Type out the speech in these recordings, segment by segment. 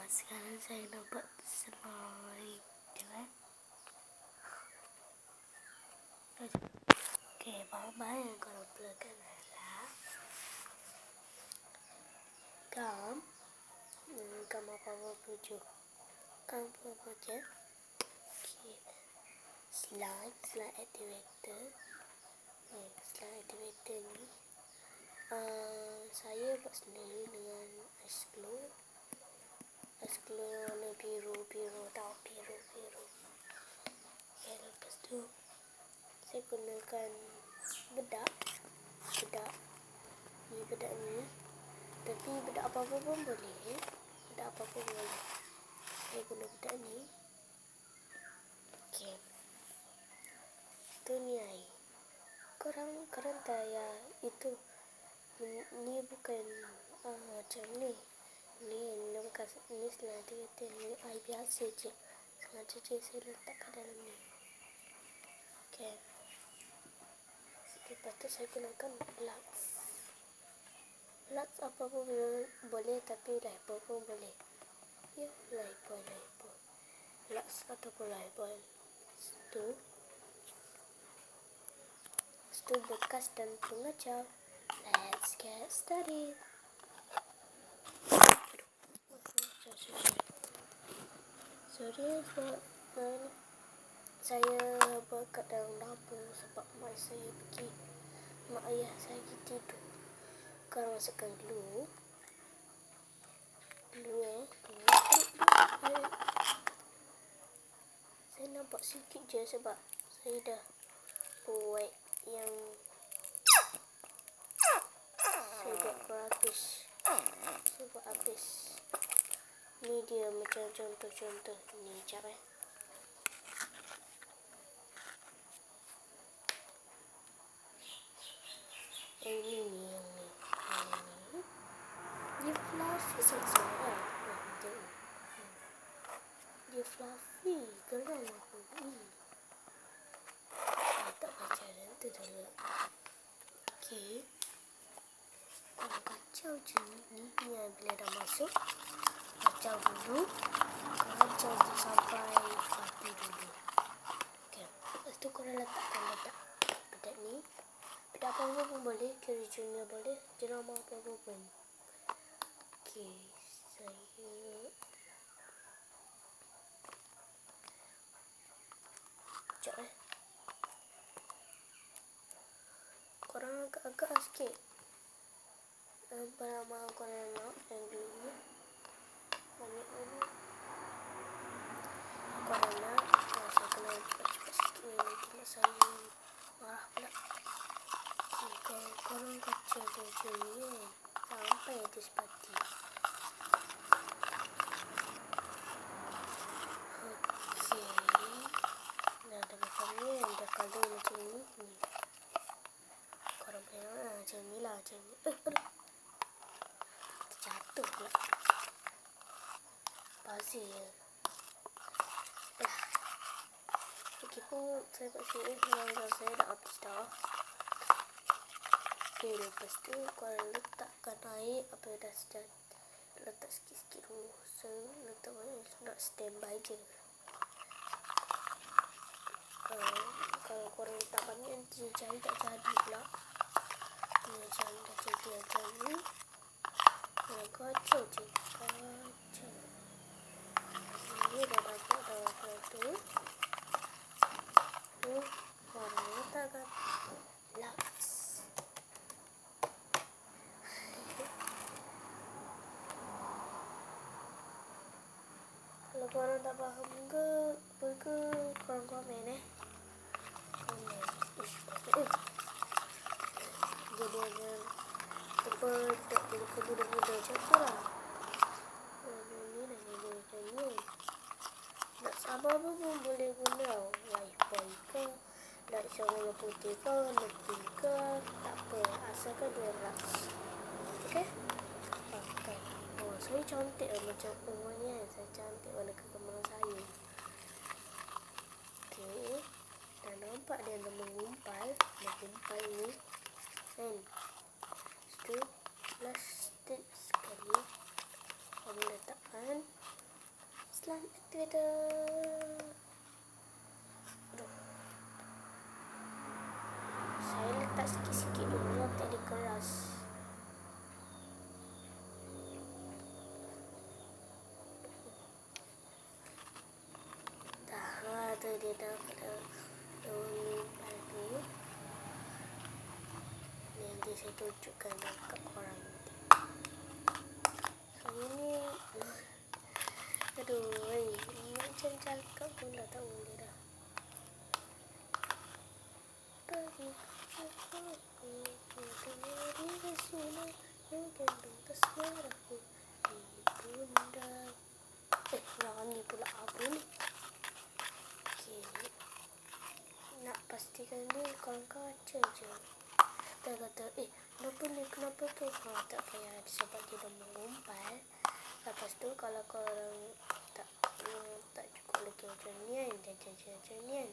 Sekarang saya nak buat slide je Okey, bahan-bahan yang korang perlukan adalah gam apa-apa je. Okey, slide activator. Slide activator ni saya buat sendiri dengan ice glue warna biru. Okay, lepas tu saya gunakan bedak ni, tapi bedak apa-apa pun boleh. Saya guna bedak ni. Okay, tu ni air. Korang tahu ya, itu ni bukan macam ni. Ni bukan ni selada, ni air biasa je. Sengaja je saya letak kat dalam ni. Okay. Lepas tu saya gunakan Lux apa pun boleh, tapi Lifebuoy pun boleh. Ya, Lifebuoy. Lux ataupun Lifebuoy. Itu bekas dan pengacau. Let's get started. Sorry sebab saya buat kat dalam dapur sebab mak ayah saya tidur. Sekarang masukkan glue. Saya nampak sikit je sebab saya dah buat yang saya buat habis. Ni dia macam contoh ni, jap Yang ni. Dia fluffy sangat. Dia fluffy. Geram aku. Tak baca tu dulu. Okey. Kacau je ni. Bila dah masuk, kacau dulu. Kacau sampai fluffy dulu. Okey. Lepas tu korang letakkan bedak ni. Bedak apa pun boleh. Cherry Junior boleh. Jerama apa pun. Okey. Sekejap korang agak-agak sikit. Berapa korang nak yang dulu ni. Korang nak. Saya kena cepat-cepat sikit ni. Nanti nak saya marah pula. Okay, korang kacau je ni sampai ada sepati. Okey. Dah macam ni. Dah colour macam ni. Korang boleh macam ni lah. Terjatuh pula. Bazir. Okey pun saya buat sini. Saya dah habis dah. Okay, lepas tu korang letakkan air. Apa dah sejat. Letak sikit-sikit dulu. Saya letak banyak. Nak standby je. Kalau korang letak banyak nanti jari tak jadi pula. Macam dah jadi macam ni. Kacau je. Ini dah dapat dah tu. Korang letakkan Lux. Kalau korang tak faham ke korang komen Jadi ada tak muda-muda macam tu lah. Ni dah jadi macam ni. Nak sabar pun boleh guna. Lifebuoy ke, nak warna putih ke, warna pink ke, tak apa. Asalkan dia Lux. Okay? Pakai. Saya cantik lah macam ni kan. Saya cantik warna kegemaran saya. Okay. Dah nampak dia dah mengumpal ni. Kan? Lepas tu plastik sekali. Kamu letakkan Slime activator. Aduh. Saya letak sikit-sikit dulu nanti dia keras. Dah, tu dia dah pada daun padu. Nanti saya tunjukkan dekat korang. So ini, aduh, macam cakap pun dah tahu dia dah. Bagi aku, dari rasanya yang gendong keseraku di bunda. Yang ni pula apa ni? Okay. Nak pastikan ni korang kaca je. Dia kata, kenapa ni, kenapa tu? Tak payah sebab dia dah mengumpal. Lepas tu kalau korang tak cukup lagi macam ni kan,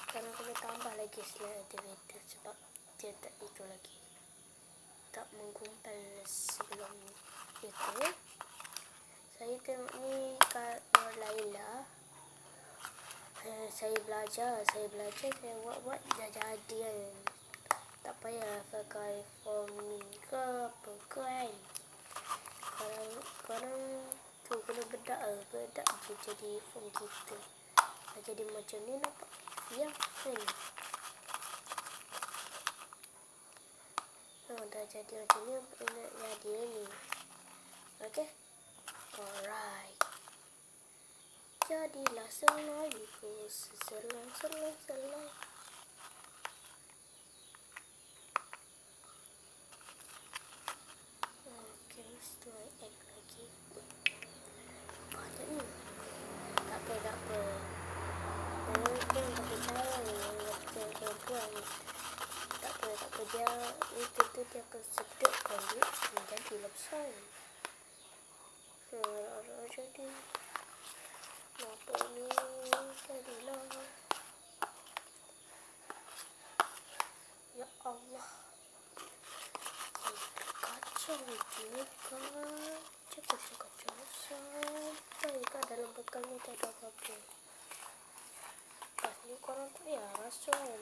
korang kena tambah lagi slime activator sebab dia tak itu lagi. Tak menggumpal sebelum itu. Saya tengok ni kat Laila. Saya belajar, saya buat dah jadi kan. Tak payah pakai forming ke apa kan. Korang tu kena bedak je jadi form kita. Jadi macam ni nampak ya kan. Dah jadi macam ni nak jadi ni. Okay. Alright. Jadilah selaluku selang. Okay, mesti egg lagi. Banyak ni. Tak apa. Mungkin tak percaya ni yang perempuan ni. Tak apa. Dia akan sedap balik menjadi besar. Jadi apa ni jadilah. Ya Allah, kacau juga. Kacau sampai kat dalam bekal ni tak ada apa-apa. Lepas ni korang tak payah rasa kan.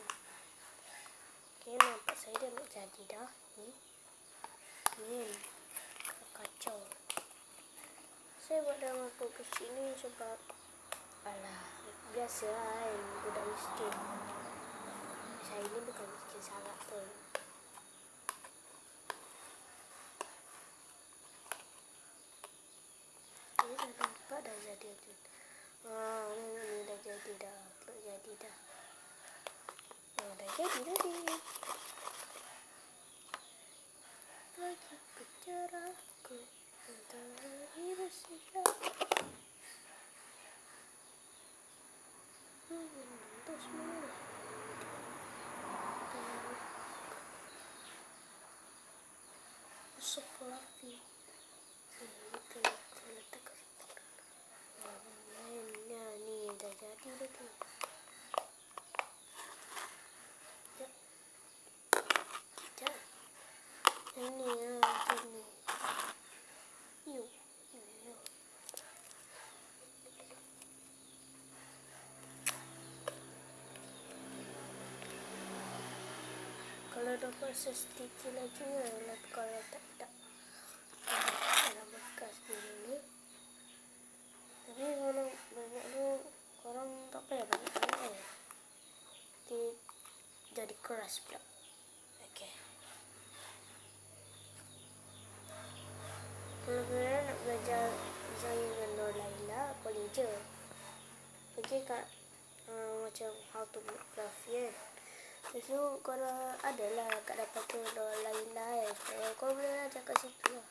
Okay, nampak saya dah nak jadi dah ni. Kacau. Saya buat dalam mangkuk kecil ni sebab biasa kan budak miskin. Saya ni bukan miskin sangat pun. Ini dah nampak dah jadi. Ni dah jadi dah. Dah jadi tadi. Lagi bicara dari rasanya. Terus mana? So fluffy. Kita letak ke situ. Ni dah jadi lagi. Ini macam ni. Yuk. Kalau dapat sedikit lagi lah. Kalau tak dalam bekas ni. Tapi kalau banyak tu korang tak payah banyak kan. Dia jadi keras pula. Okay. Kalau korang nak belajar saya dengan Laila, boleh je. Okay kat macam how to make fluffy kan. Lepas tu korang adalah kat dapat tu Laila kan. Korang boleh ajar kat situ lah.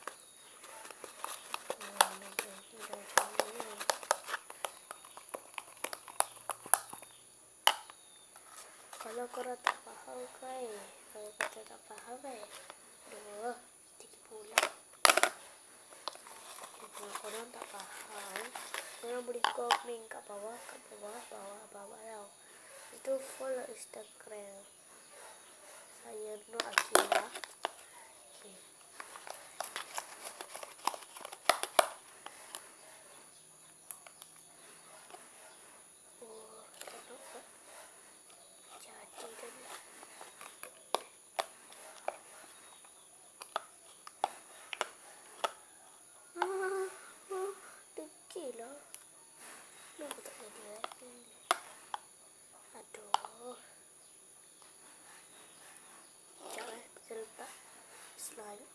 Kalau korang tak faham kan. Kalau kata tak faham kan. Aduh, sedikit pula. Kalau korang tak faham, korang boleh komen kat bawah tau. Itu follow Instagram saya Nur Akila. Okay.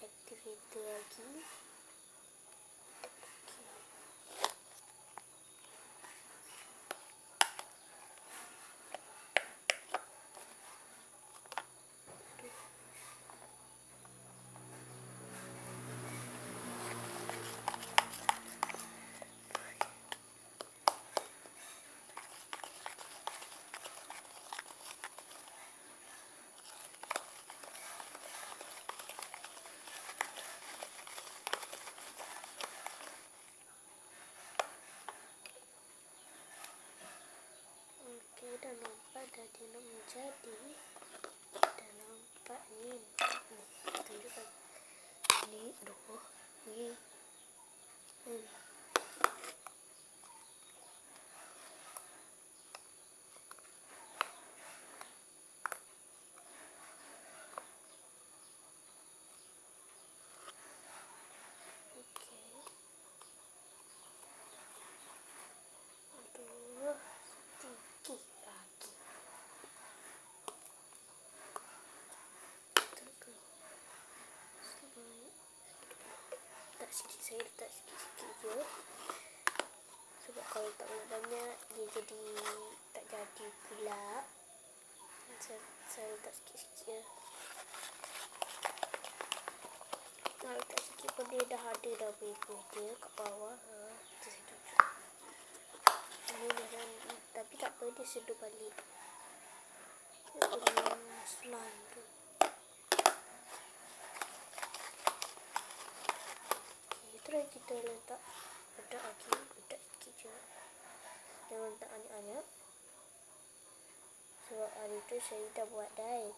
activator lagi. Dah nampak dah dia nak menjadi. Dah nampak ni. Tunjukkan. Ni aduh. Ni. Saya letak sikit-sikit je, sebab kalau tak banyak dia jadi tak jadi pula. Saya letak sikit-sikit je. Nak letak sikit pun dia dah ada dah buih-buih dia kat bawah. Saya tunjuk. Ini dah, tapi tak apa, dia seduh balik. Dia punya slime tu. Terus kita letak bedak lagi, bedak sikit je. Jangan letak banyak-banyak. Sebab hari tu saya dah buat diet.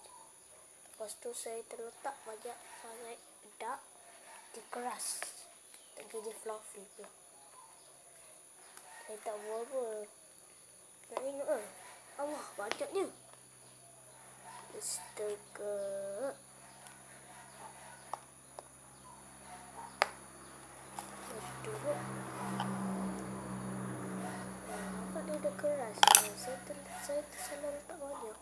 Lepas tu saya terletak banyak sangat bedak, dikeras. Tak jadi fluffy pula. Saya tak buat-buat. Nak tengok ke? Allah, banyaknya. Astaga. Nampak dia dah keras. Saya tersalah letak banyak.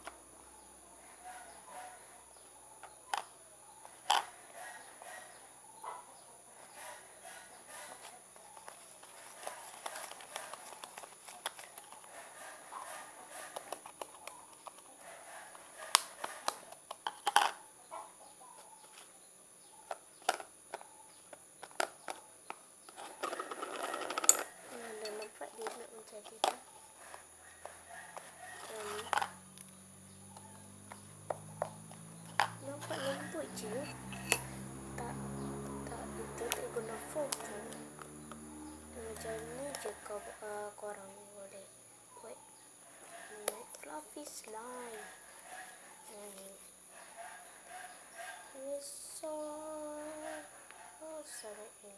Jadi dah. Nampak lembut je. Tak itu tak guna foto. Macam ni je korang boleh buat fluffy slime. Sangat ni.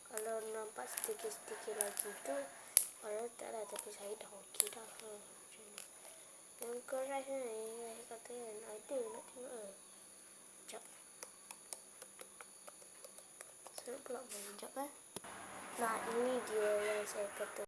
Kalau nampak sedikit-sedikit lagi tu, padahal tak lah, tapi saya dah okey dah. Macam ni. Yang keras ni, saya kata kan, ada nak tengok ke? Sekejap. Saya pula main sekejap kan. Nah, ini dia yang saya kata.